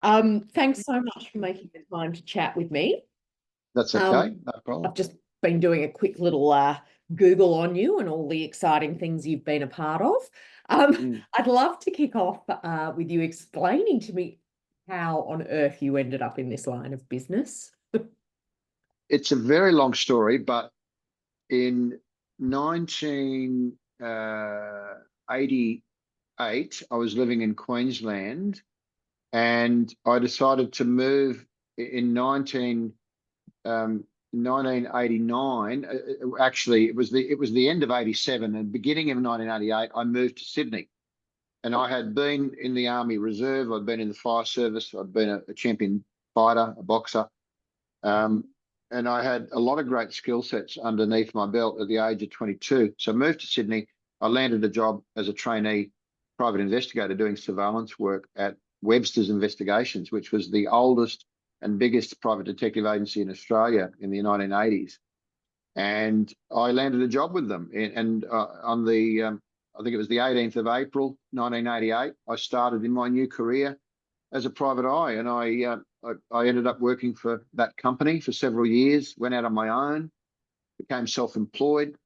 Thanks so much for making the time to chat with me. That's Um, okay, no problem. I've just been doing a quick little Google on you and all the exciting things you've been a part of. Mm. I'd love to kick off with you explaining to me how on earth you ended up in this line of business. It's a very long story, but in 1988, I was living in Queensland, and I decided to move in 1989. Actually, it was the end of '87 and beginning of 1988. I moved to Sydney, and I had been in the Army Reserve. I'd been in the fire service. I'd been a champion fighter, a boxer. Um, and I had a lot of great skill sets underneath my belt at the age of 22. So I moved to Sydney. I landed a job as a trainee private investigator doing surveillance work at Webster's Investigations, which was the oldest and biggest private detective agency in Australia in the 1980s. And I landed a job with them. And on the, I think it was the 18th of April, 1988, I started in my new career as a private eye, and I ended up working for that company for several years. Went out on my own, became self-employed,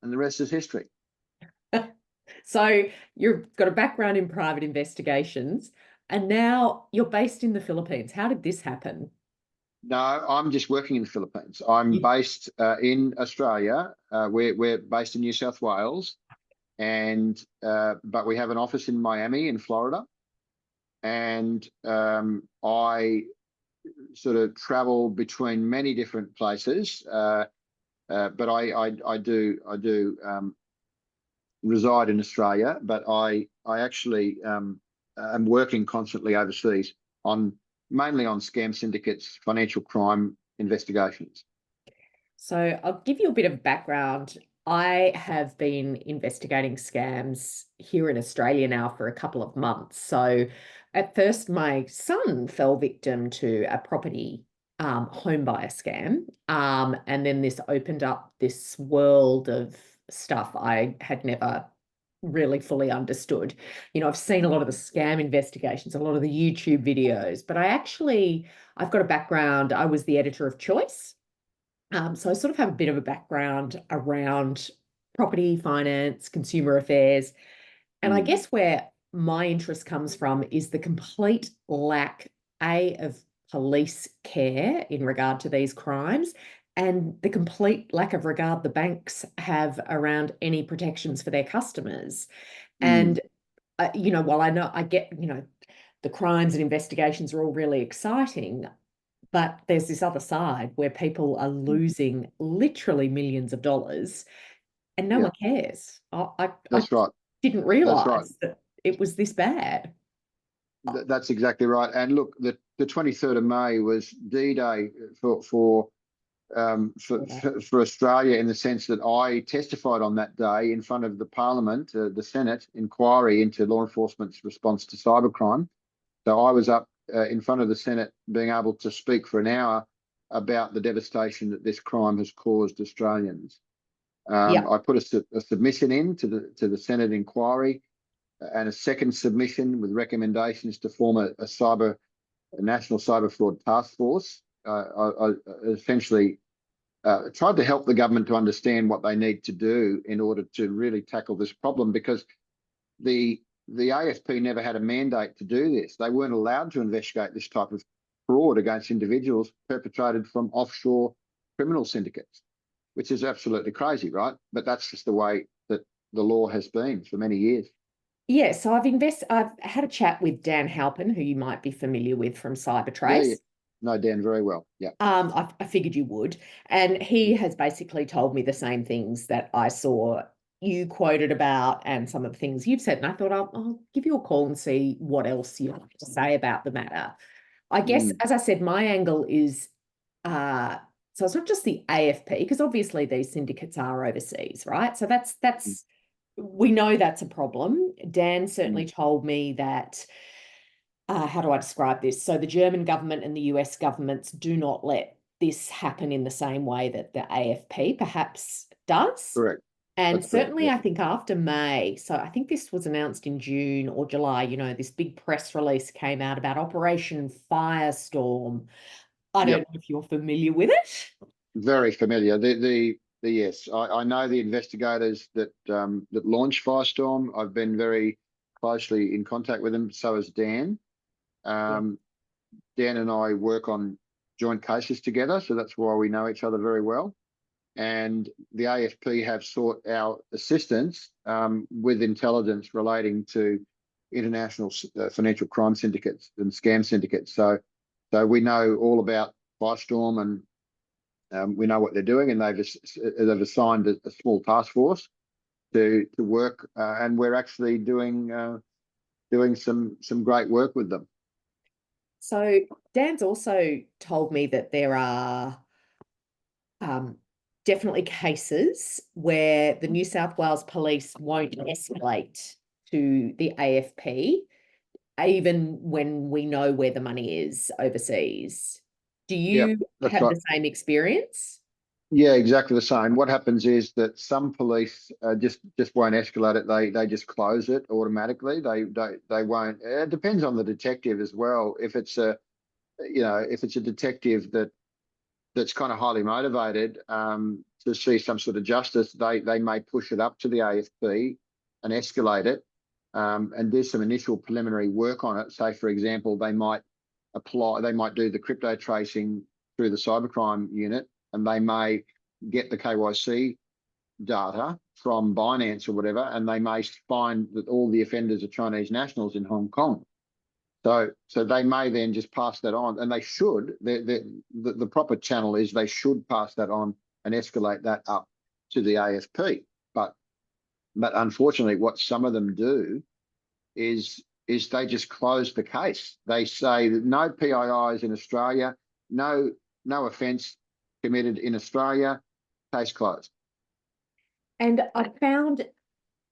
and the rest is history. So you've got a background in private investigations, and now you're based in the Philippines. How did this happen? No, I'm just working in the Philippines. I'm You- based in Australia. We're based in New South Wales, and but we have an office in Miami, in Florida, and I sort of travel between many different places. But I do reside in Australia, but I actually am working constantly overseas on mainly on scam syndicates, financial crime investigations. So I'll give you a bit of background. I have been investigating scams here in Australia now for a couple of months. So at first, my son fell victim to a property home buyer scam. And then this opened up this world of stuff I had never really fully understood. I've seen a lot of the scam investigations, a lot of the YouTube videos, but I've got a background. I was the editor of Choice. So I sort of have a bit of a background around property, finance, consumer affairs. And I Mm. guess where my interest comes from is the complete lack, A, of police care in regard to these crimes, and the complete lack of regard the banks have around any protections for their customers. Mm. And, while I know I get, the crimes and investigations are all really exciting, but there's this other side where people are losing literally millions of dollars and no Yeah, one cares. I that's right. didn't That's right. realize that it was this bad. That's exactly right. And look, the 23rd of May was D-Day for Australia, in the sense that I testified on that day in front of the Parliament, the Senate inquiry into law enforcement's response to cybercrime. So I was up in front of the Senate, being able to speak for an hour about the devastation that this crime has caused Australians. Yeah. I put a submission in to the Senate inquiry, and a second submission with recommendations to form a national cyber fraud task force. I essentially tried to help the government to understand what they need to do in order to really tackle this problem, because the AFP never had a mandate to do this. They weren't allowed to investigate this type of fraud against individuals perpetrated from offshore criminal syndicates, which is absolutely crazy, right? But that's just the way that the law has been for many years. Yeah, so I've had a chat with Dan Halpin, who you might be familiar with from Yeah, yeah. Cybertrace. Know Dan very well. Yeah. I figured you would. And he has basically told me the same things that I saw you quoted about and some of the things you've said. And I thought I'll give you a call and see what else you have to say about the matter. I guess, Mm. as I said, my angle is so it's not just the AFP, because obviously these syndicates are overseas, right? So Mm. that's we know that's a problem. Dan certainly Mm. told me that how do I describe this? So the German government and the US governments do not let this happen in the same way that the AFP perhaps does. Correct. And That's correct. certainly, Yeah. I think after May, so I think this was announced in June or July, this big press release came out about Operation Firestorm. I don't Yep. know if you're familiar with it. Very familiar. The yes, I know the investigators that launched Firestorm. I've been very closely in contact with them. So has Dan. Yeah. Um, Dan and I work on joint cases together, so that's why we know each other very well. And the AFP have sought our assistance with intelligence relating to international financial crime syndicates and scam syndicates. So we know all about Firestorm, and we know what they're doing, and they've assigned a small task force to work, and we're actually doing some great work with them. So Dan's also told me that there are um, definitely cases where the New South Wales Police won't escalate to the AFP, even when we know where the money is overseas. Do Yeah, you that's have right. the same experience? Yeah, exactly the same. What happens is that some police just won't escalate it. They just close it automatically. They won't. It depends on the detective as well. If it's a detective that's kind of highly motivated to see some sort of justice, they may push it up to the AFP and escalate it, and do some initial preliminary work on it. Say, for example, they might do the crypto tracing through the cybercrime unit, and they may get the KYC data from Binance or whatever, and they may find that all the offenders are Chinese nationals in Hong Kong. So they may then just pass that on, and they should. The proper channel is they should pass that on and escalate that up to the AFP. But unfortunately, what some of them do is they just close the case. They say that no PIIs in Australia, no offence committed in Australia, case closed. And I found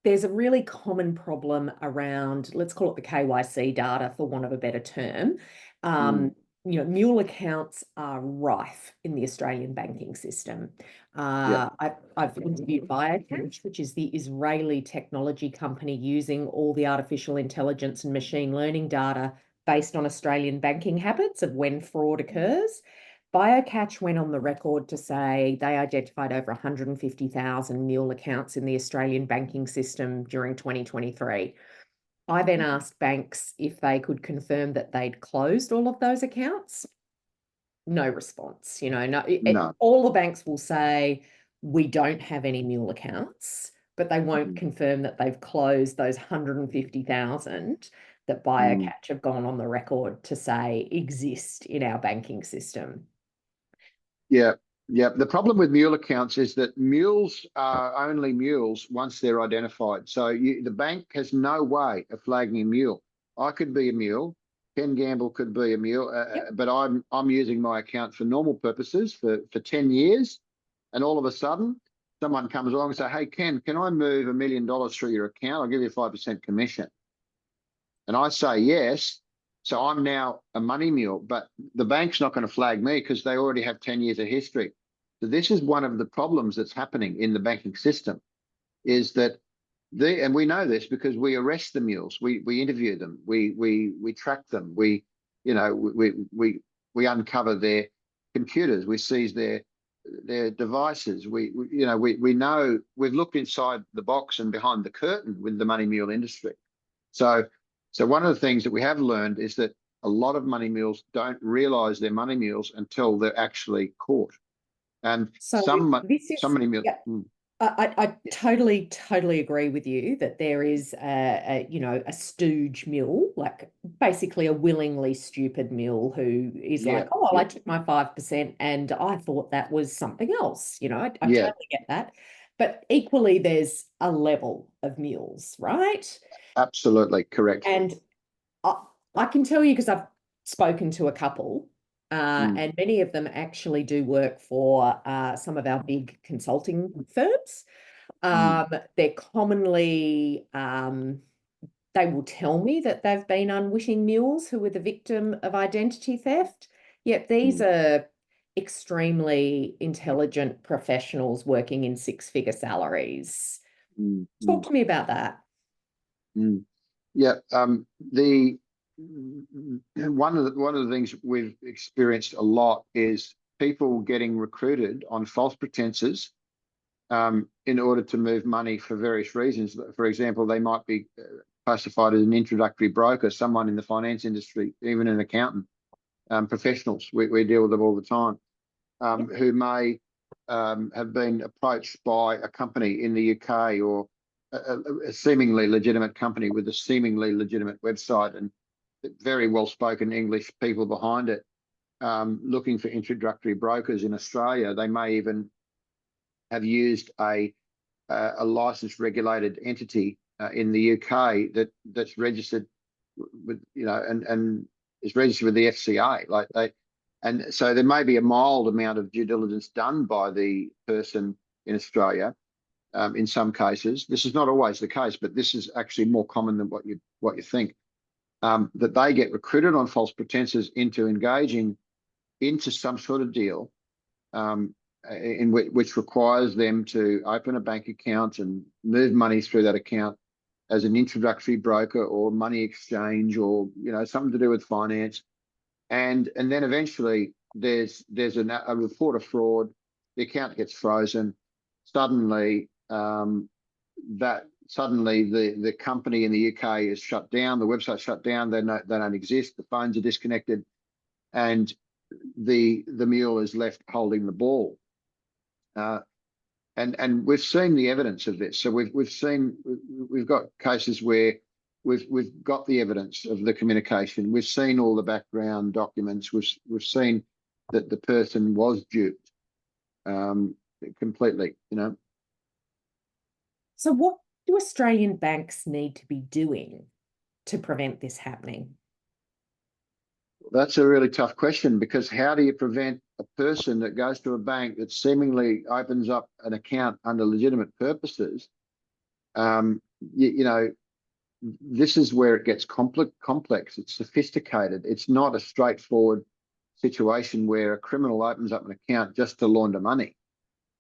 there's a really common problem around, let's call it the KYC data for want of a better term. Mm, Mule accounts are rife in the Australian banking system. yep. I've interviewed BioCatch, which is the Israeli technology company using all the artificial intelligence and machine learning data based on Australian banking habits of when fraud occurs. BioCatch went on the record to say they identified over 150,000 mule accounts in the Australian banking system during 2023. I then asked banks if they could confirm that they'd closed all of those accounts. No response. No. All the banks will say, we don't have any mule accounts, but they won't confirm that they've closed those 150,000 that Mm. BioCatch have gone on the record to say exist in our banking system. Yeah, yeah. The problem with mule accounts is that mules are only mules once they're identified. So the bank has no way of flagging a mule. I could be a mule. Ken Gamble could be a mule, Yep. but I'm using my account for normal purposes for 10 years, and all of a sudden someone comes along and say, "Hey Ken, can I move $1 million through your account? I'll give you a 5% commission." And I say yes. So I'm now a money mule, but the bank's not going to flag me because they already have 10 years of history. So this is one of the problems that's happening in the banking system, is that and we know this because we arrest the mules, we interview them, we track them, we uncover their computers, we seize their devices. We know we've looked inside the box and behind the curtain with the money mule industry. So, so one of the things that we have learned is that a lot of money mules don't realise they're money mules until they're actually caught. And So this some is, money mules, yeah, I totally, totally agree with you that there is a stooge mule, like basically a willingly stupid mule who is yeah, like, oh, well, yeah, I took my 5% and I thought that was something else. I yeah, totally get that. But equally, there's a level of mules, right? absolutely correct. And I, I can tell you because I've spoken to a couple, Mm, and many of them actually do work for some of our big consulting firms. mm, They're commonly, they will tell me that they've been unwitting mules who were the victim of identity theft. Yet these mm, are extremely intelligent professionals working in six-figure salaries. Mm, Talk mm, to me about that. mm. Yeah, the one of the things we've experienced a lot is people getting recruited on false pretenses in order to move money for various reasons. For example, they might be classified as an introductory broker, someone in the finance industry, even an accountant, professionals. We deal with them all the time, who may have been approached by a company in the UK or a seemingly legitimate company with a seemingly legitimate website and very well-spoken English people behind it, looking for introductory brokers in Australia. They may even have used a licensed regulated entity in the UK that's registered with, you know, and is registered with the FCA. Like and so there may be a mild amount of due diligence done by the person in Australia. In some cases, this is not always the case, but this is actually more common than what you think. That they get recruited on false pretenses into engaging into some sort of deal, in which requires them to open a bank account and move money through that account as an introductory broker or money exchange, or, you know, something to do with finance. And then eventually there's a report of fraud, the account gets frozen. Suddenly, the company in the UK is shut down, the website shut down, they don't exist, the phones are disconnected, and the mule is left holding the ball. And we've seen the evidence of this. So we've got cases where we've got the evidence of the communication. We've seen all the background documents. We've seen that the person was duped completely. You know. So what do Australian banks need to be doing to prevent this happening? That's a really tough question, because how do you prevent a person that goes to a bank that seemingly opens up an account under legitimate purposes? You know, this is where it gets complex. It's sophisticated. It's not a straightforward situation where a criminal opens up an account just to launder money.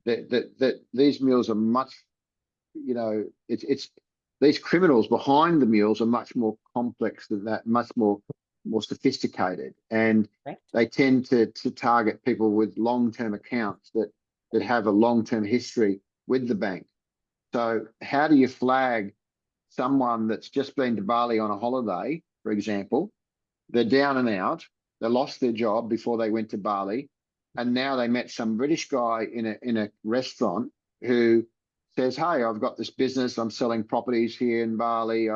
That these mules are much, you know, it's these criminals behind the mules are much more complex than that, much more sophisticated, and Correct. they tend to target people with long-term accounts that have a long-term history with the bank. So how do you flag someone that's just been to Bali on a holiday, for example? They're down and out, they lost their job before they went to Bali, and now they met some British guy in a restaurant who says, "Hey, I've got this business, I'm selling properties here in Bali,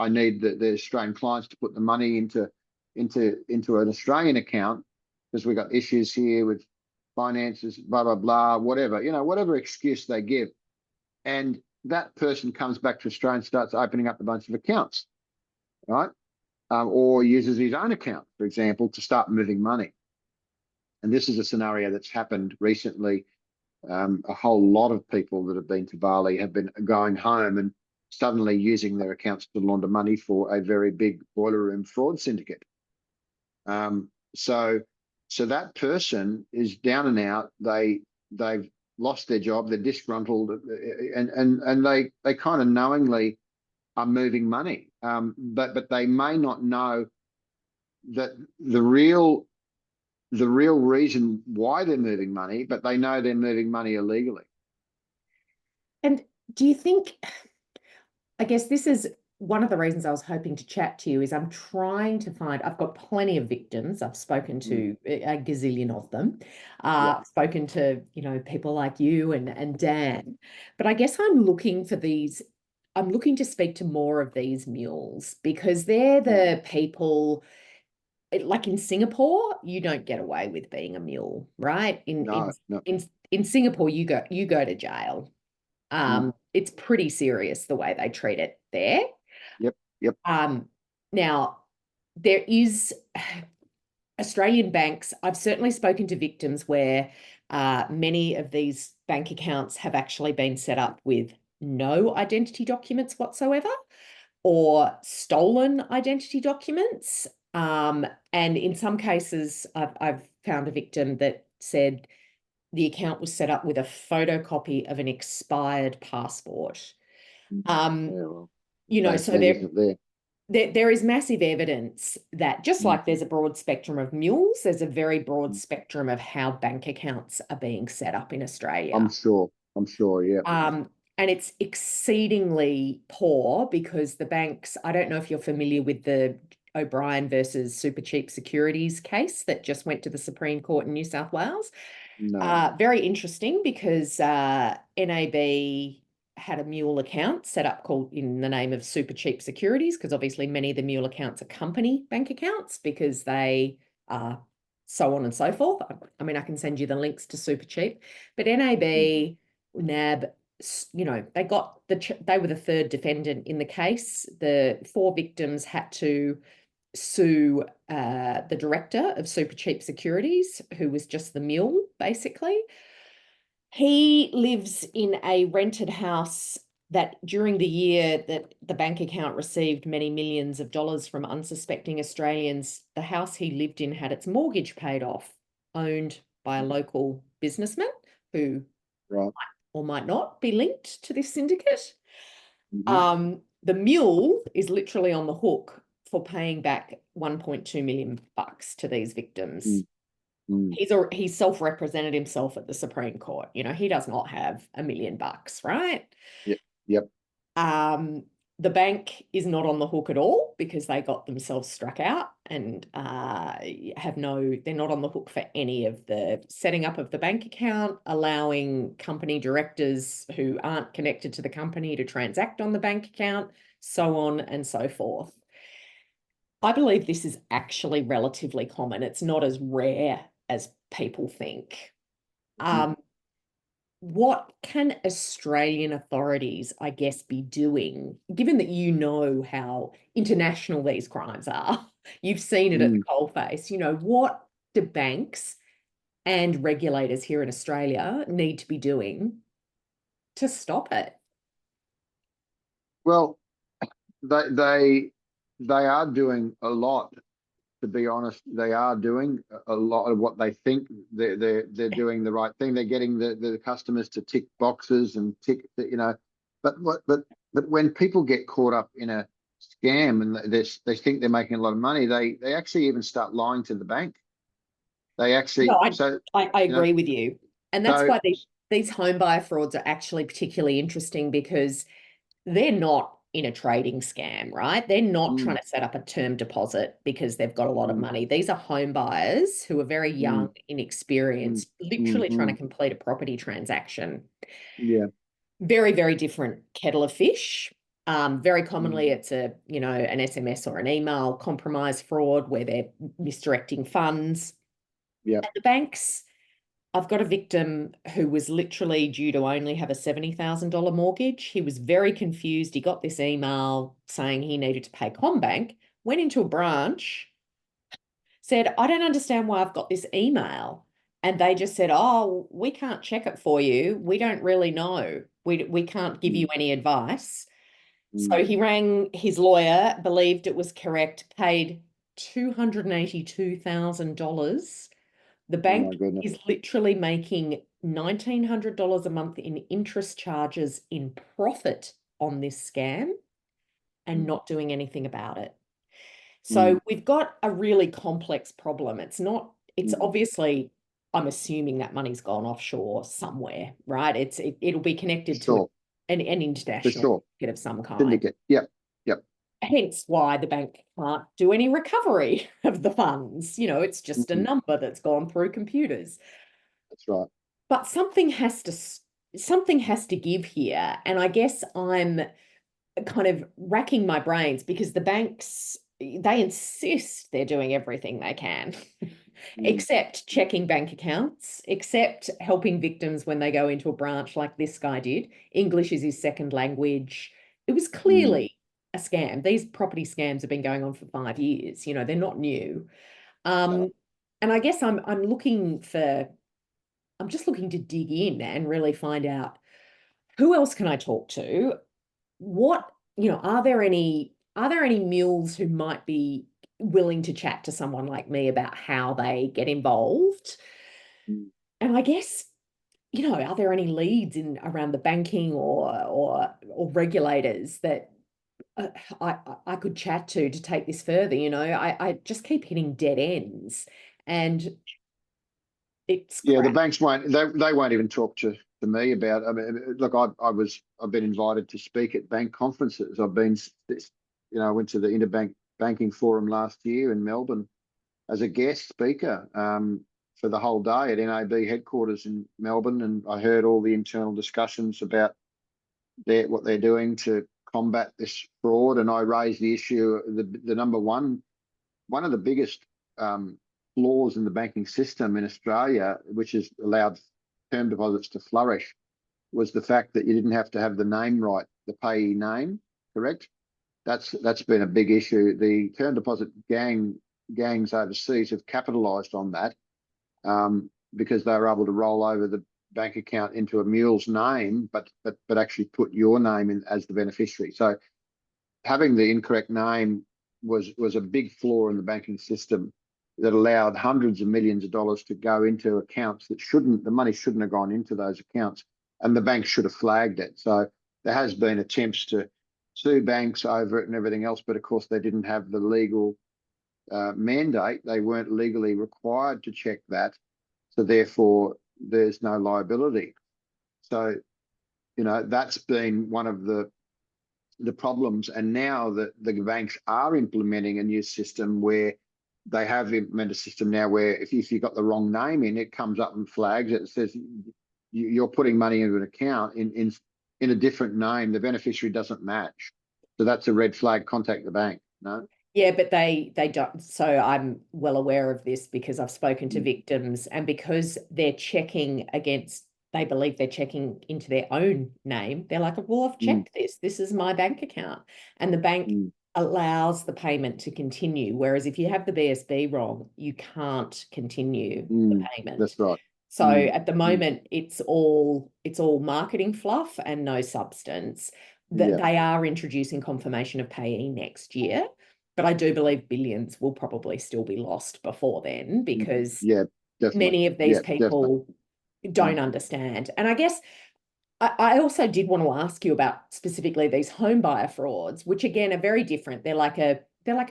I need the Australian clients to put the money into an Australian account because we've got issues here with finances, blah, blah, blah," whatever, you know, whatever excuse they give. And that person comes back to Australia and starts opening up a bunch of accounts, right? Or uses his own account, for example, to start moving money. And this is a scenario that's happened recently. A whole lot of people that have been to Bali have been going home and suddenly using their accounts to launder money for a very big boiler room fraud syndicate. So that person is down and out. They've lost their job. They're disgruntled, and they kind of knowingly are moving money. But they may not know that the real reason why they're moving money, but they know they're moving money illegally. And do you think, I guess this is one of the reasons I was hoping to chat to you, is I'm trying to find, I've got plenty of victims. I've spoken to a gazillion of them. Yeah. Spoken to, you know, people like you and Dan. But I guess I'm looking for these, I'm looking to speak to more of these mules, because they're the people, like in Singapore, you don't get away with being a mule, right? No. In Singapore, you go to jail. It's pretty serious the way they treat it there. Yep. Now there is Australian banks. I've certainly spoken to victims where many of these bank accounts have actually been set up with no identity documents whatsoever, or stolen identity documents. And in some cases, I've found a victim that said the account was set up with a photocopy of an expired passport. Yeah, Um, well, same so thing, isn't it, there? there is massive evidence that just Mm. like there's a broad spectrum of mules, there's a very broad spectrum of how bank accounts are being set up in Australia. I'm sure, yeah. And it's exceedingly poor because the banks, I don't know if you're familiar with the O'Brien versus Supercheap Securities case that just went to the Supreme Court in New South Wales. No. Very interesting because NAB had a mule account set up called in the name of Supercheap Securities, because obviously many of the mule accounts are company bank accounts because they are so on and so forth. I mean, I can send you the links to Supercheap, but NAB, NAB, they were the third defendant in the case. The four victims had to sue the director of Supercheap Securities, who was just the mule, basically. He lives in a rented house that during the year that the bank account received many millions of dollars from unsuspecting Australians, the house he lived in had its mortgage paid off, owned by a local businessman who Right. or might not be linked to this syndicate. Mm-hmm. The mule is literally on the hook for paying back 1.2 million bucks to these victims. Mm-hmm. He's self-represented himself at the Supreme Court. He does not have $1 million, right? Yep. Yep. The bank is not on the hook at all because they got themselves struck out and they're not on the hook for any of the setting up of the bank account, allowing company directors who aren't connected to the company to transact on the bank account, so on and so forth. I believe this is actually relatively common. It's not as rare as people think. Mm-hmm. What can Australian authorities, I guess, be doing, given that you know how international these crimes are? You've seen it at the Mm. coalface. What do banks and regulators here in Australia need to be doing to stop it? Well, they they they are doing a lot. To be honest, they are doing a lot of what they think they're doing the right thing. They're getting the customers to tick boxes and tick, but when people get caught up in a scam and they think they're making a lot of money, they actually even start lying to the bank. They No, actually, so I you know, agree with you. And that's so why these home buyer frauds are actually particularly interesting because they're not in a trading scam, right? They're not trying mm, to set up a term deposit because they've got a lot of mm, money. These are home buyers who are very young, mm, mm, inexperienced, mm, literally trying to mm, complete a property transaction. yeah, Very, very different kettle of fish. Very mm, commonly, it's an SMS or an email compromise fraud where they're misdirecting funds. yeah, And the banks, I've got a victim who was literally due to only have a $70,000 mortgage. He was very confused. He got this email saying he needed to pay CommBank, went into a branch, said, I don't understand why I've got this email. And they just said, oh, we can't check it for you. We don't really know. We can't give you mm, any advice. mm. So he rang his lawyer, believed it was correct, paid $282,000. The Oh my bank goodness. is literally making $1,900 a month in interest charges in profit on this scam and Mm, not doing anything about it. mm, So we've got a really complex problem. It's mm. obviously, I'm assuming that money's gone offshore somewhere, right? It'll be connected to Sure, an for international sure. syndicate of some kind. Syndicate. Yep, yep. Hence why the bank can't do any recovery of the funds. It's just a Mm, number that's gone through computers. that's right. But something has to give here. And I guess I'm kind of racking my brains because the banks, they insist they're doing everything they can, Mm, except checking bank accounts, except helping victims when they go into a branch like this guy did. English is his second language. It was mm, clearly a scam. These property scams have been going on for 5 years. They're not new. no. Um, and I guess I'm just looking to dig in and really find out who else can I talk to? What, are there any mules who might be willing to chat to someone like me about how they get involved. Mm. And I guess, are there any leads in around the banking or regulators that uh, I could chat to take this further? I just keep hitting dead ends, and it's Yeah, the crap. banks won't. They won't even talk to me about. I mean, look, I've been invited to speak at bank conferences. I went to the Interbank Banking Forum last year in Melbourne as a guest speaker for the whole day at NAB headquarters in Melbourne, and I heard all the internal discussions about what they're doing to combat this fraud. And I raised the issue, the number one of the biggest flaws in the banking system in Australia, which has allowed term deposits to flourish, was the fact that you didn't have to have the name right, the payee name, correct? That's been a big issue. The term deposit gangs overseas have capitalised on that because they were able to roll over the bank account into a mule's name, but actually put your name in as the beneficiary. So having the incorrect name was a big flaw in the banking system that allowed hundreds of millions of dollars to go into accounts that the money shouldn't have gone into those accounts, and the bank should have flagged it. So there has been attempts to sue banks over it and everything else, but of course they didn't have the legal mandate. They weren't legally required to check that, so therefore there's no liability. So that's been one of the problems. And now that the banks are implementing a new system where they have implemented a system now where if you've got the wrong name in, it comes up and flags it. It says you're putting money into an account in a different name. The beneficiary doesn't match. So that's a red flag. Contact the bank. No. Yeah, but they don't. So I'm well aware of this because I've spoken to Mm. victims, and because they believe they're checking into their own name. They're like, well, I've Mm. checked this. This is my bank account. And the bank Mm. allows the payment to continue. Whereas if you have the BSB wrong, you can't continue the Mm. payment. That's right. So Mm. at the Mm. moment, it's all marketing fluff and no substance. That Yeah. they are introducing confirmation of payee next year. But I do believe billions will probably still be lost before then Mm. because Yeah. Definitely. many of these Yeah. Definitely. people Mm. don't understand. And I guess I also did want to ask you about specifically these home buyer frauds, which again are very different. They're like a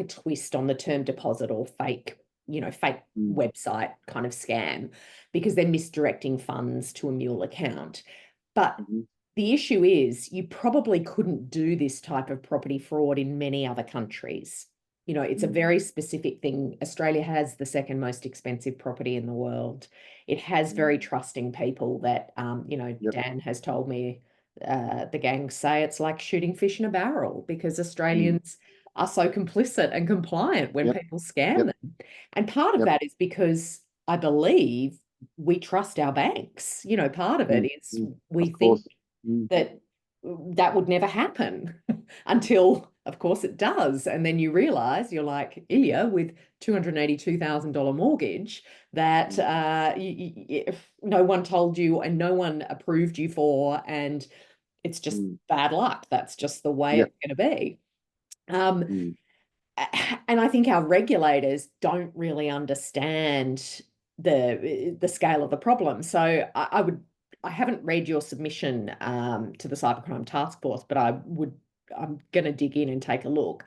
twist on the term deposit or fake Mm. website kind of scam because they're misdirecting funds to a mule account. But Mm. the issue is you probably couldn't do this type of property fraud in many other countries. It's a Mm. very specific thing. Australia has the second most expensive property in the world. It has very Mm. trusting people that, Yep. Dan has told me the gangs say it's like shooting fish in a barrel because Mm. Australians are so complicit and compliant when Yep. people scam Yep. them. And part of Yep. that is because I believe we trust our banks. Part of it Mm. is Mm. we Of think course. Mm. that that would never happen until, of course, it does. And then you realize you're like Ilya with $282,000 mortgage that Mm. no one told you and no one approved you for, and it's just Mm. bad luck. That's just the way Yep. it's going to be. Um, Mm. and I think our regulators don't really understand the scale of the problem. So I haven't read your submission to the Cybercrime Task Force, but I'm going to dig in and take a look.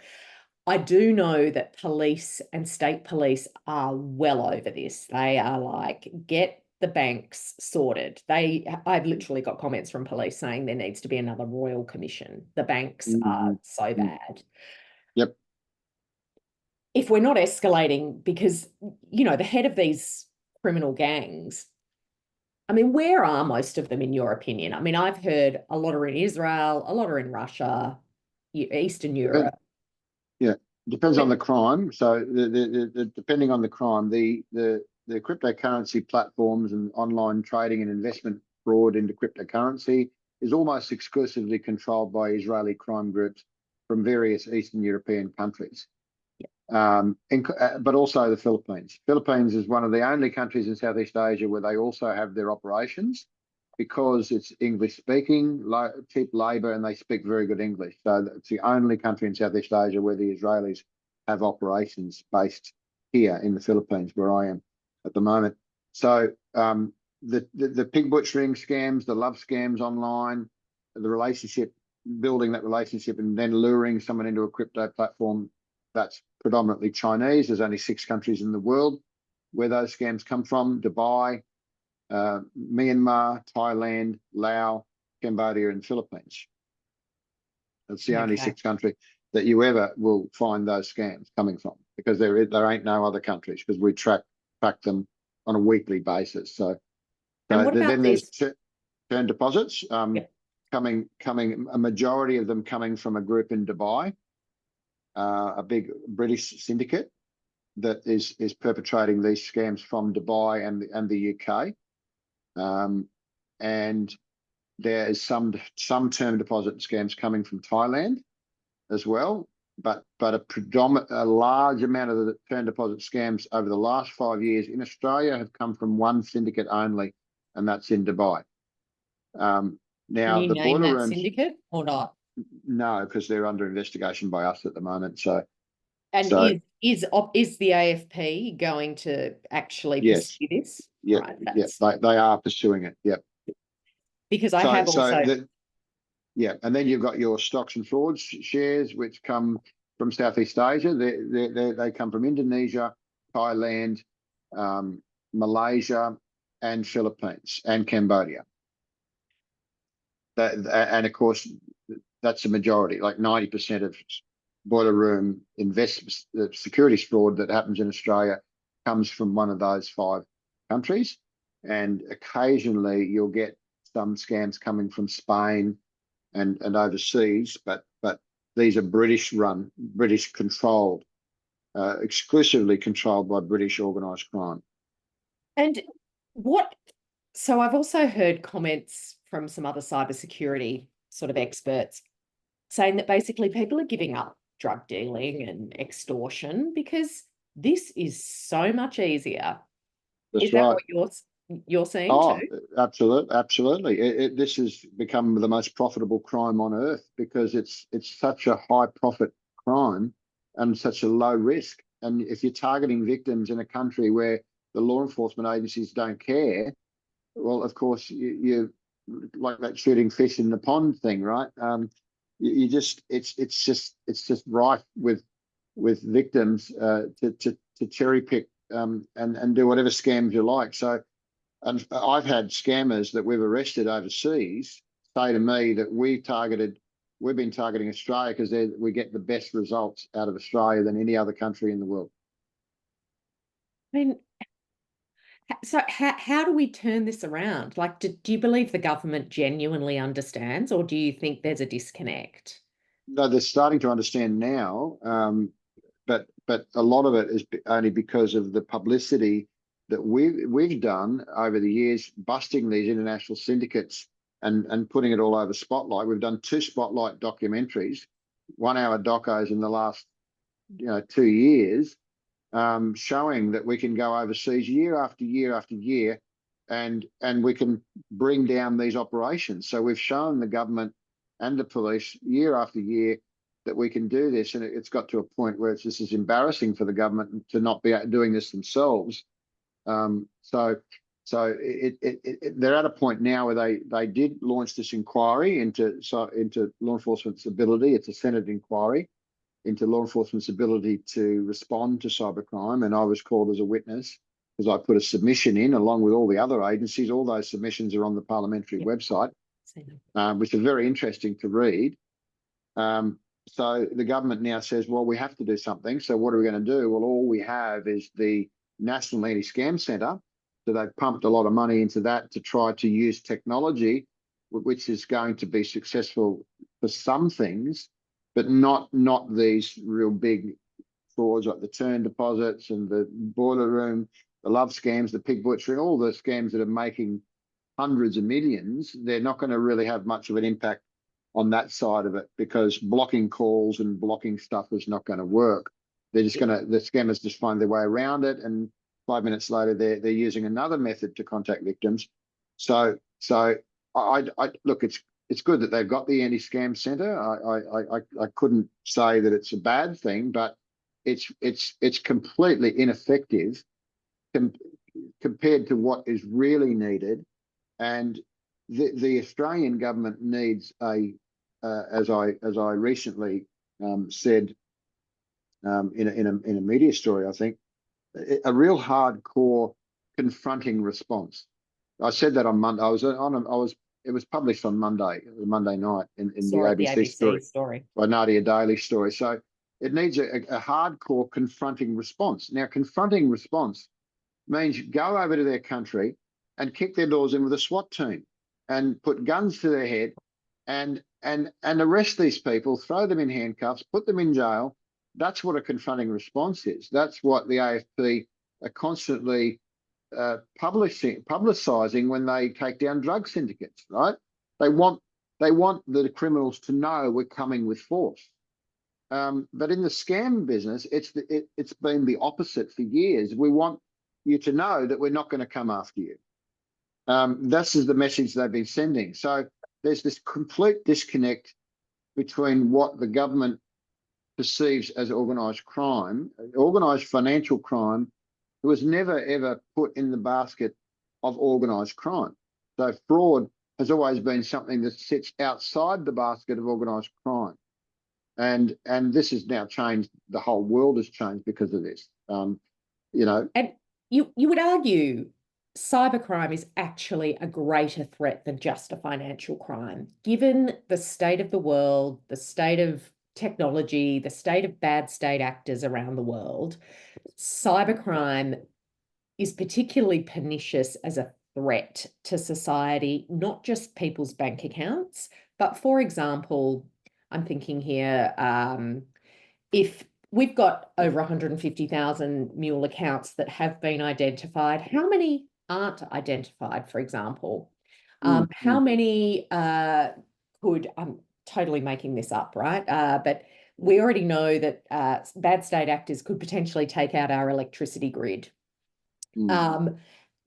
I do know that police and state police are well over this. They are like, get the banks sorted. I've literally got comments from police saying there needs to be another royal commission. The banks Mm. are Mm. so Mm. bad. Yep. If we're not escalating, because, the head of these criminal gangs, I mean, where are most of them in your opinion? I mean, I've heard a lot are in Israel, a lot are in Russia, Eastern Depends. Europe. Yeah. Depends on But the crime. So depending on the crime, the cryptocurrency platforms and online trading and investment fraud into cryptocurrency is almost exclusively controlled by Israeli crime groups from various Eastern European countries. But also the Philippines. Philippines is one of the only countries in Southeast Asia where they also have their operations because it's English speaking, cheap labour, and they speak very good English. So it's the only country in Southeast Asia where the Israelis have operations based here in the Philippines, where I am at the moment. So the pig butchering scams, the love scams online, the relationship, building that relationship and then luring someone into a crypto platform, that's predominantly Chinese. There's only 6 countries in the world where those scams come from: Dubai, Myanmar, Thailand, Laos, Cambodia, and Philippines. It's the only 6 countries that you ever will find those scams coming from, because there ain't no other countries, because we track them on a weekly basis. So then there's term deposits coming, a majority of them coming from a group in Dubai, a big British syndicate that is perpetrating these scams from Dubai and the UK. And there is some term deposit scams coming from Thailand as well, but a large amount of the term deposit scams over the last 5 years in Australia have come from one syndicate only, and that's in Dubai. Now, can you name that syndicate or not? No, because they're under investigation by us at the moment. So, is the AFP going to actually pursue this? Yeah, right, they are pursuing it. Yep. Because I have also. And then you've got your stocks and frauds shares, which come from Southeast Asia. They come from Indonesia, Thailand, Malaysia, and Philippines, and Cambodia. And of course, that's the majority. Like 90% of boiler room investment securities fraud that happens in Australia comes from one of those 5 countries. And occasionally you'll get some scams coming from Spain and overseas, but these are British controlled, exclusively controlled by British organised crime. And so I've also heard comments from some other cybersecurity sort of experts saying that basically people are giving up drug dealing and extortion because this is so much easier. Is that what you're seeing too? Absolutely. This has become the most profitable crime on earth because it's such a high profit crime and such a low risk. And if you're targeting victims in a country where the law enforcement agencies don't care, well, of course, you like that shooting fish in the pond thing, right? It's just rife with victims to cherry pick and do whatever scams you like. So, and I've had scammers that we've arrested overseas say to me that we've been targeting Australia because we get the best results out of Australia than any other country in the world. I mean, so how do we turn this around? Like, do you believe the government genuinely understands, or do you think there's a disconnect? No, they're starting to understand now, but a lot of it is only because of the publicity that we've done over the years, busting these international syndicates and putting it all over Spotlight. We've done 2 Spotlight documentaries, 1-hour docos in the last 2 years, showing that we can go overseas year after year after year, and we can bring down these operations. So we've shown the government and the police year after year that we can do this, and it's got to a point where this is embarrassing for the government to not be doing this themselves. So they're at a point now where they did launch this inquiry into law enforcement's ability. It's a Senate inquiry into law enforcement's ability to respond to cybercrime, and I was called as a witness because I put a submission in along with all the other agencies. All those submissions are on the parliamentary website, which is very interesting to read. So the government now says, well, we have to do something. So what are we going to do? Well, all we have is the National Anti-Scam Centre. So they've pumped a lot of money into that to try to use technology, which is going to be successful for some things, but not these real big frauds like the term deposits and the boiler room, the love scams, the pig butchering, all the scams that are making hundreds of millions. They're not going to really have much of an impact on that side of it because blocking calls and blocking stuff is not going to work. They're just the scammers just find their way around it, and 5 minutes later they're using another method to contact victims. So I look, it's good that they've got the Anti-Scam Centre. I couldn't say that it's a bad thing, but it's completely ineffective com compared to what is really needed. And the Australian government needs as I recently said in a media story, I think, a real hardcore confronting response. I said that on Monday. It was published on Monday night in the Saw it, the ABC ABC story story. by Nadia Daly story. So it needs a hardcore confronting response. Now, confronting response means you go over to their country and kick their doors in with a SWAT team and put guns to their head and arrest these people, throw them in handcuffs, put them in jail. That's what a confronting response is. That's what the AFP are constantly publicising when they take down drug syndicates, right? They want the criminals to know we're coming with force. But in the scam business, it's been the opposite for years. We want you to know that we're not going to come after you. This is the message they've been sending. So there's this complete disconnect between what the government perceives as organised crime, organised financial crime, was never ever put in the basket of organised crime. So fraud has always been something that sits outside the basket of organised crime. And this has now changed. The whole world has changed because of this. You know, And you would argue cybercrime is actually a greater threat than just a financial crime, given the state of the world, the state of technology, the state of bad state actors around the world. Cybercrime is particularly pernicious as a threat to society, not just people's bank accounts, but for example, I'm thinking here, if we've got over 150,000 mule accounts that have been identified, how many aren't identified, for example? How many I'm totally making this up, right? But we already know that bad state actors could potentially take out our electricity grid.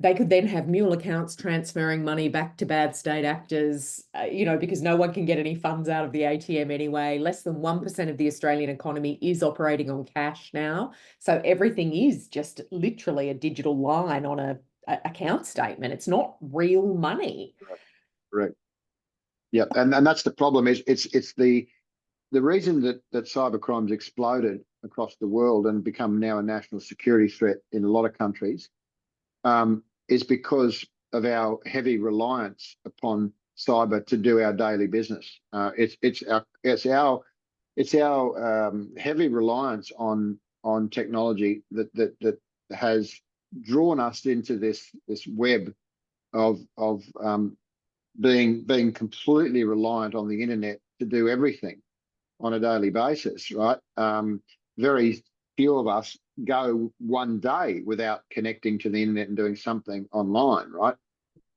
They could then have mule accounts transferring money back to bad state actors, because no one can get any funds out of the ATM anyway. Less than 1% of the Australian economy is operating on cash now. So everything is just literally a digital line on a account statement. It's not real money. Right. Yeah, and that's the problem. Is it's the reason that cybercrime's exploded across the world and become now a national security threat in a lot of countries. Is because of our heavy reliance upon cyber to do our daily business. It's our heavy reliance on technology that has drawn us into this web of being completely reliant on the internet to do everything on a daily basis, right? Very few of us go one day without connecting to the internet and doing something online, right?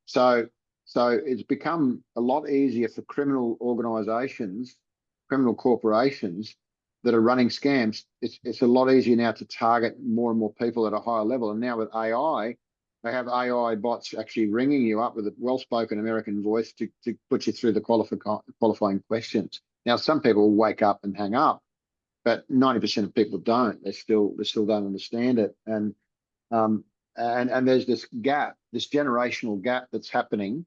So it's become a lot easier for criminal organizations, criminal corporations that are running scams. It's a lot easier now to target more and more people at a higher level. And now with AI, they have AI bots actually ringing you up with a well-spoken American voice to put you through the qualifying questions. Now, some people wake up and hang up, but 90% of people don't. They still don't understand it, and there's this gap, this generational gap that's happening.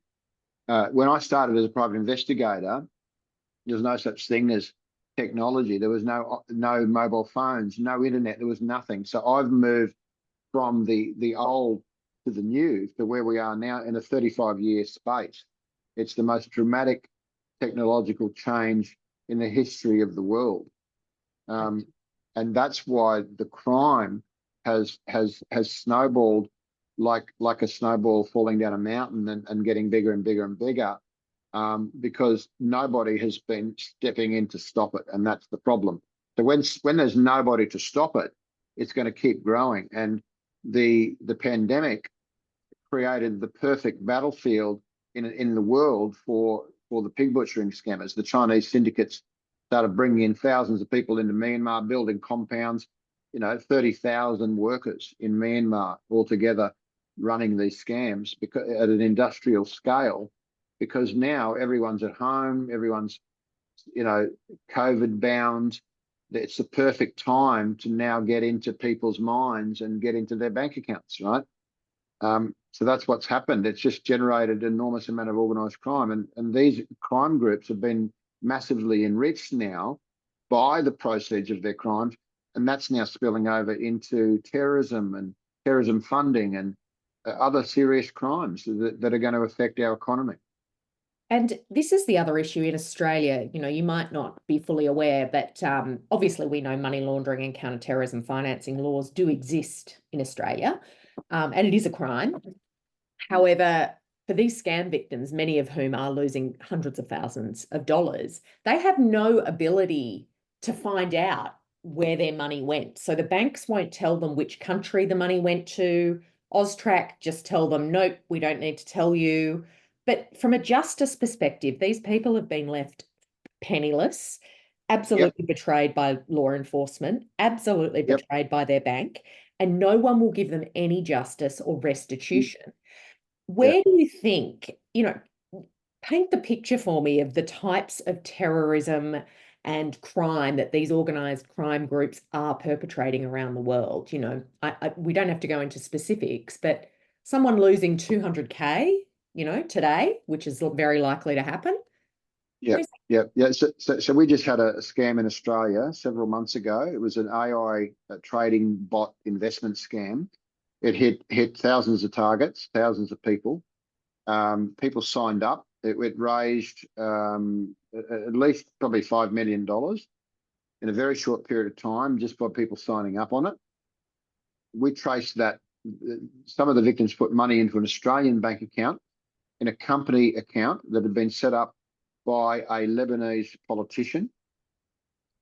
When I started as a private investigator, there was no such thing as technology. There was no mobile phones, no internet. There was nothing. So I've moved from the old to the new to where we are now in a 35-year space. It's the most dramatic technological change in the history of the world. And that's why the crime has snowballed like a snowball falling down a mountain and getting bigger and bigger and bigger, because nobody has been stepping in to stop it, and that's the problem. So when there's nobody to stop it, it's going to keep growing. And the pandemic created the perfect battlefield in the world for the pig butchering scammers. The Chinese syndicates started bringing in thousands of people into Myanmar, building compounds, 30,000 workers in Myanmar altogether running these scams because at an industrial scale, because now everyone's at home, everyone's, COVID bound, it's the perfect time to now get into people's minds and get into their bank accounts, right? So that's what's happened. It's just generated an enormous amount of organised crime, and these crime groups have been massively enriched now by the proceeds of their crimes, and that's now spilling over into terrorism and terrorism funding and other serious crimes that are going to affect our economy. And this is the other issue in Australia. You know, you might not be fully aware, but obviously we know money laundering and counterterrorism financing laws do exist in Australia, and it is a crime. However, for these scam victims, many of whom are losing hundreds of thousands of dollars, they have no ability to find out where their money went. So the banks won't tell them which country the money went to. AUSTRAC just tell them, nope, we don't need to tell you. But from a justice perspective, these people have been left penniless, absolutely betrayed by law enforcement, absolutely betrayed by their bank, and no one will give them any justice or restitution. Where do you think, you know, paint the picture for me of the types of terrorism and crime that these organized crime groups are perpetrating around the world? You know, we don't have to go into specifics, but someone losing 200K, you know, today, which is very likely to happen. Yeah. So we just had a scam in Australia several months ago. It was an AI trading bot investment scam. It hit thousands of targets, thousands of people. People signed up. It raised at least probably $5 million in a very short period of time just by people signing up on it. We traced that. Some of the victims put money into an Australian bank account, in a company account that had been set up by a Lebanese politician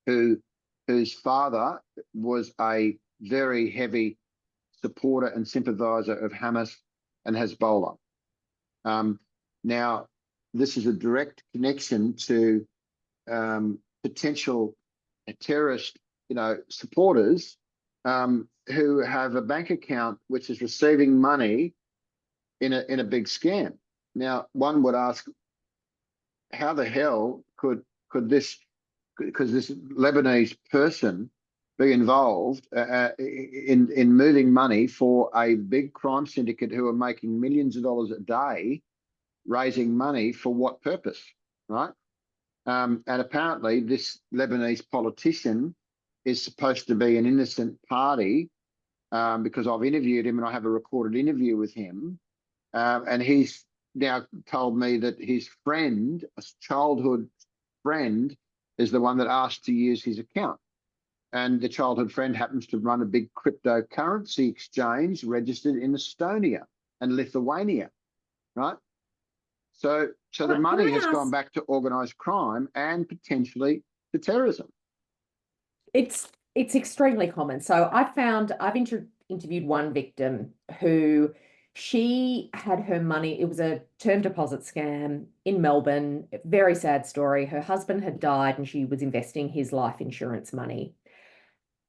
whose father was a very heavy supporter and sympathizer of Hamas and Hezbollah. Now, this is a direct connection to potential terrorist, supporters who have a bank account which is receiving money in a big scam. Now, one would ask, how the hell could this Lebanese person be involved in moving money for a big crime syndicate who are making millions of dollars a day, raising money for what purpose, right? And apparently this Lebanese politician is supposed to be an innocent party, because I've interviewed him and I have a recorded interview with him, and he's now told me that his friend, a childhood friend, is the one that asked to use his account. And the childhood friend happens to run a big cryptocurrency exchange registered in Estonia and Lithuania, right? So the money has gone back to organised crime and potentially to terrorism. It's extremely common. So I've interviewed one victim who, she had her money, it was a term deposit scam in Melbourne. Very sad story. Her husband had died and she was investing his life insurance money.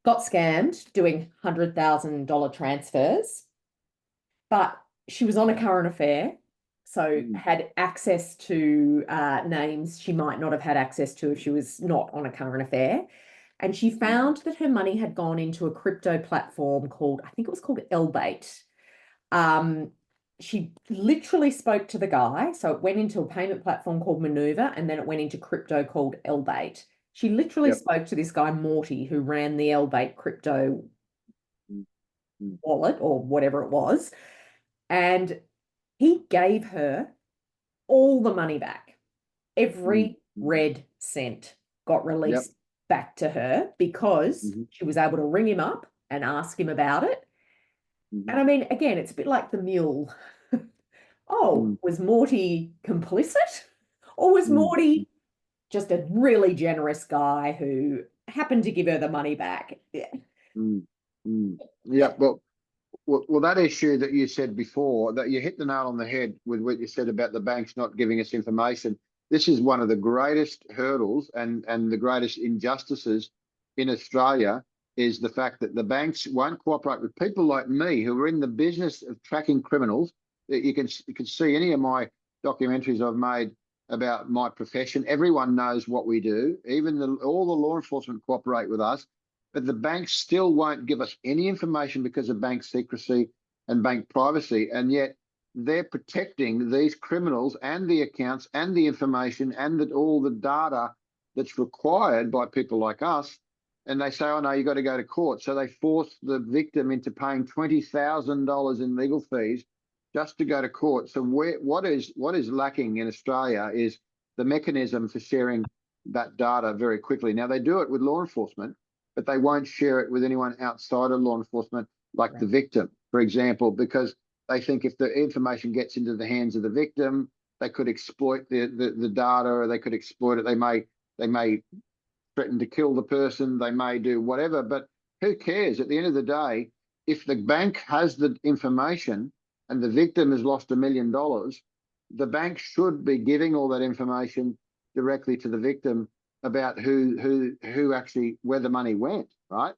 Got scammed doing $100,000 transfers, but she was on a current affair, so had access to names she might not have had access to if she was not on a current affair. And she found that her money had gone into a crypto platform called, I think it was called Elbait. She literally spoke to the guy. So it went into a payment platform called Maneuver, and then it went into crypto called Elbait. She literally spoke to this guy, Morty, who ran the Elbait crypto wallet or whatever it was. And he gave her all the money back. Every red cent got released back to her because she was able to ring him up and ask him about it. And I mean, again, it's a bit like the mule. Was Morty complicit? Or was Morty just a really generous guy who happened to give her the money back? Yeah, well, that issue that you said before, that you hit the nail on the head with what you said about the banks not giving us information. This is one of the greatest hurdles and the greatest injustices in Australia, is the fact that the banks won't cooperate with people like me who are in the business of tracking criminals. You can see any of my documentaries I've made about my profession. Everyone knows what we do. Even all the law enforcement cooperate with us, but the banks still won't give us any information because of bank secrecy and bank privacy. And yet they're protecting these criminals and the accounts and the information and all the data that's required by people like us. And they say, oh no, you got to go to court. So they force the victim into paying $20,000 in legal fees just to go to court. So what is lacking in Australia is the mechanism for sharing that data very quickly. Now, they do it with law enforcement, but they won't share it with anyone outside of law enforcement, like the victim, for example, because they think if the information gets into the hands of the victim, they could exploit the data, or they could exploit it. They may threaten to kill the person, they may do whatever, but who cares? At the end of the day, if the bank has the information and the victim has lost $1 million, the bank should be giving all that information directly to the victim about who actually, where the money went, right?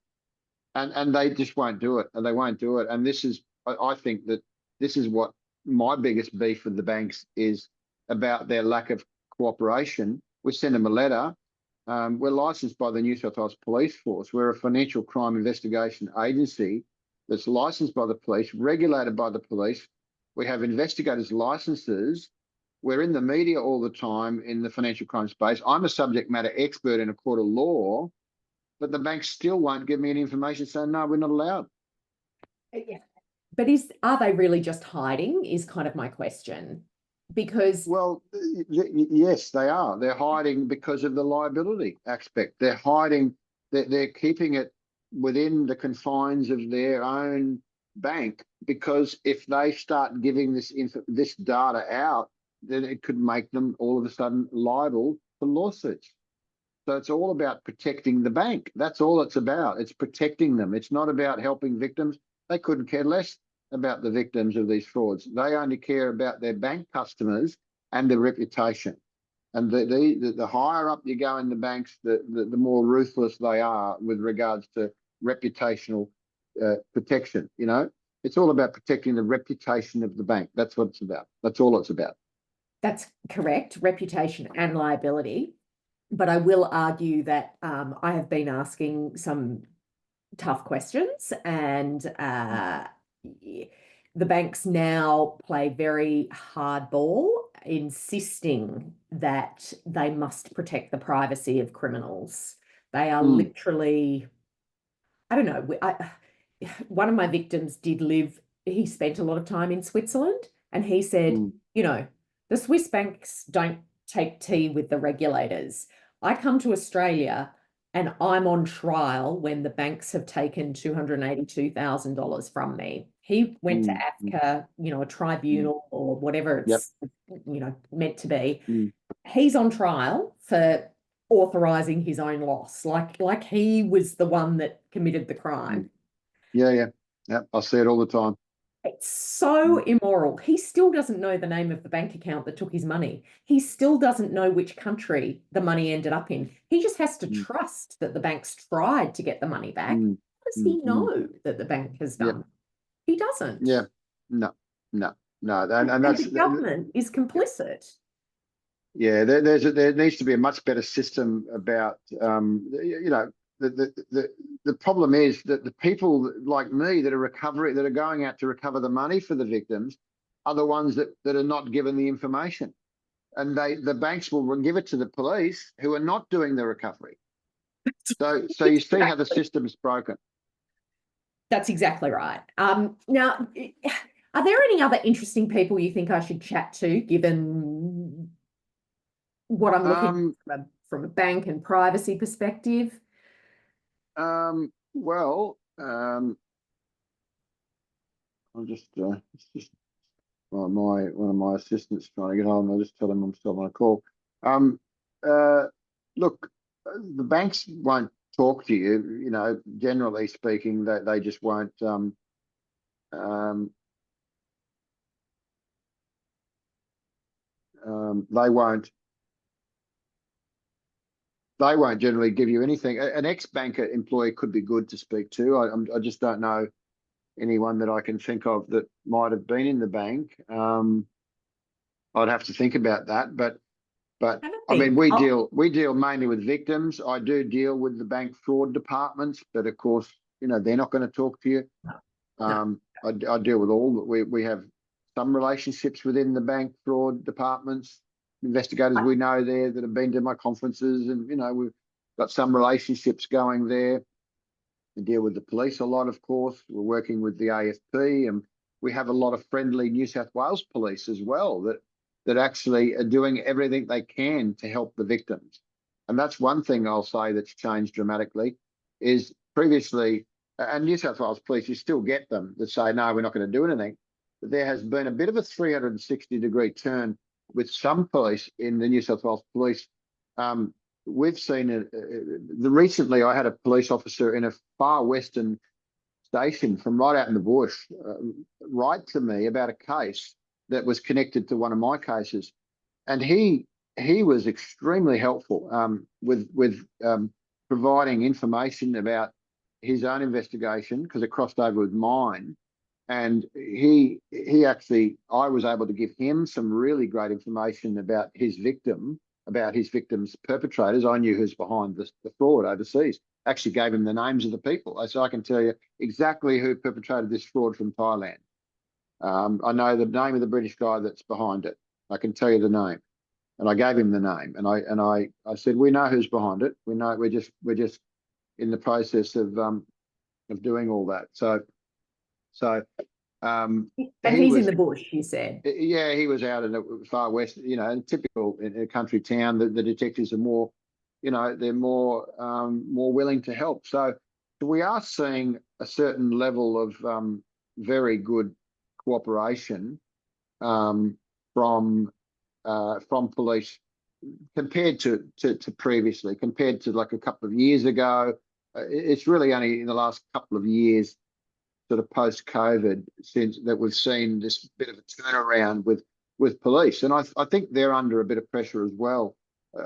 And they just won't do it, and they won't do it. And this is, I think that this is what my biggest beef with the banks is, about their lack of cooperation. We send them a letter. We're licensed by the New South Wales Police Force. We're a financial crime investigation agency that's licensed by the police, regulated by the police. We have investigators' licenses. We're in the media all the time in the financial crime space. I'm a subject matter expert in a court of law, but the banks still won't give me any information saying, no, we're not allowed. Yeah. But are they really just hiding is kind of my question. Because well, yes, they are. They're hiding because of the liability aspect. They're hiding. They're keeping it within the confines of their own bank, because if they start giving this data out, then it could make them all of a sudden liable for lawsuits. So it's all about protecting the bank. That's all it's about. It's protecting them. It's not about helping victims. They couldn't care less about the victims of these frauds. They only care about their bank customers and their reputation. And the higher up you go in the banks, the more ruthless they are with regards to reputational protection. You know, it's all about protecting the reputation of the bank. That's what it's about. That's all it's about. That's correct, reputation and liability. But I will argue that I have been asking some tough questions, and the banks now play very hardball, insisting that they must protect the privacy of criminals. They are literally, I don't know, one of my victims he spent a lot of time in Switzerland, and he said, you know, the Swiss banks don't take tea with the regulators. I come to Australia and I'm on trial when the banks have taken $282,000 from me. He went to AFCA, you know, a tribunal or whatever it's, you know, meant to be. He's on trial for authorizing his own loss, like he was the one that committed the crime. Yeah. I see it all the time. It's so immoral. He still doesn't know the name of the bank account that took his money. He still doesn't know which country the money ended up in. He just has to trust that the bank's tried to get the money back. How does he know that the bank has done? He doesn't. Yeah. No. And that's the government is complicit. Yeah, there needs to be a much better system about you know, the problem is that the people like me that are going out to recover the money for the victims are the ones that are not given the information, and the banks will give it to the police, who are not doing the recovery. So you see how the system's broken. That's exactly right. Now, are there any other interesting people you think I should chat to, given what I'm looking from a bank and privacy perspective? Well, I'll just it's just one of my assistants trying to get on. I'll just tell him I'm still on a call. Look, the banks won't talk to you. You know, generally speaking, they just won't. They won't generally give you anything. An ex-banker employee could be good to speak to. I just don't know anyone that I can think of that might have been in the bank. I'd have to think about that. But But Have a I mean, think. we deal mainly with victims. I do deal with the bank fraud departments, but of course, they're not going to talk to you. No. I deal with all. We have some relationships within the bank fraud departments. Investigators we know there that have been to my conferences, and we've got some relationships going there. We deal with the police a lot, of course. We're working with the AFP, and we have a lot of friendly New South Wales police as well that actually are doing everything they can to help the victims. And that's one thing I'll say that's changed dramatically is previously, and New South Wales police, you still get them that say, no, we're not going to do anything. But there has been a bit of a 360-degree turn with some police in the New South Wales police. We've seen recently I had a police officer in a far western station from right out in the bush write to me about a case that was connected to one of my cases, and he was extremely helpful with providing information about his own investigation because it crossed over with mine, and he actually, I was able to give him some really great information about his victim, about his victim's perpetrators. I knew who's behind the fraud overseas. Actually gave him the names of the people. So I can tell you exactly who perpetrated this fraud from Thailand. I know the name of the British guy that's behind it. I can tell you the name. And I gave him the name. And I said, we know who's behind it. We know we're just in the process of doing all that. And he's in the bush, you said. Yeah, he was out in the far west, typical in a country town. The detectives are more, they're more willing to help. So we are seeing a certain level of very good cooperation from police compared to previously, compared to like a couple of years ago. It's really only in the last couple of years, sort of post-COVID, since that we've seen this bit of a turnaround with police, and I think they're under a bit of pressure as well.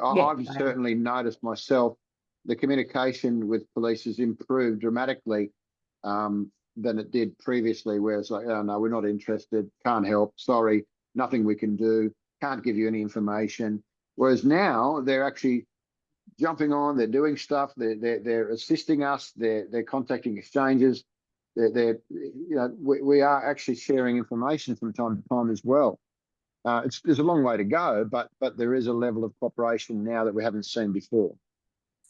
I've certainly noticed myself the communication with police has improved dramatically than it did previously, where it's like, oh no, we're not interested, can't help, sorry, nothing we can do, can't give you any information. Whereas now they're actually jumping on, they're doing stuff, they're assisting us, they're contacting exchanges. We are actually sharing information from time to time as well. There's a long way to go, but there is a level of cooperation now that we haven't seen before.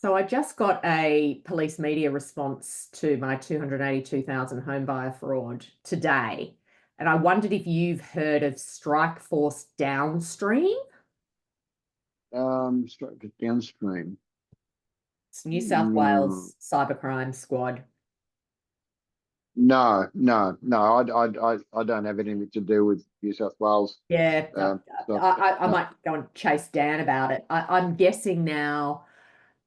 So I just got a police media response to my 282,000 home buyer fraud today, and I wondered if you've heard of Strikeforce Downstream. Downstream. It's New South Wales Cybercrime Squad. No, I don't have anything to do with New South Wales. Yeah, I might go and chase Dan about it. I'm guessing now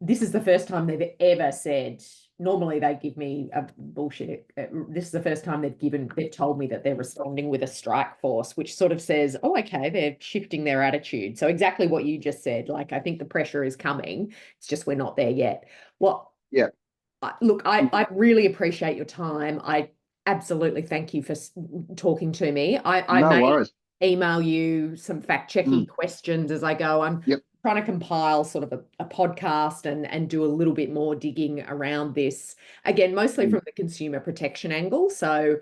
this is the first time they've ever said, normally they give me a bullshit. This is the first time they've told me that they're responding with a strike force, which sort of says, oh, okay, they're shifting their attitude. So exactly what you just said, like, I think the pressure is coming. It's just, we're not there yet. Well, yeah. Look, I really appreciate your time. I absolutely thank you for talking to me. I no may worries. email you some fact-checking questions as I go. I'm trying to compile sort of a podcast and do a little bit more digging around this. Again, mostly from the consumer protection angle. So,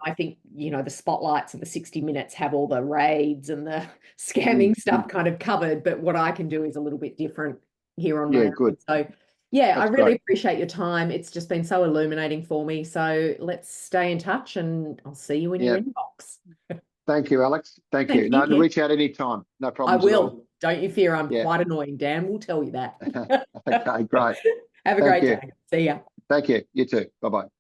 I think, the spotlights and the 60 Minutes have all the raids and the scamming stuff kind of covered. But what I can do is a little bit different here on my own. Good. So, yeah, I really appreciate your time. It's just been so illuminating for me. So let's stay in touch, and I'll see you in your inbox. Thank you, Alex. Thank you. No, reach out anytime. No problem. I will. Don't you fear. I'm quite annoying. Dan will tell you that. Okay, great. Have a great day. See ya. Thank you. You too. Bye-bye.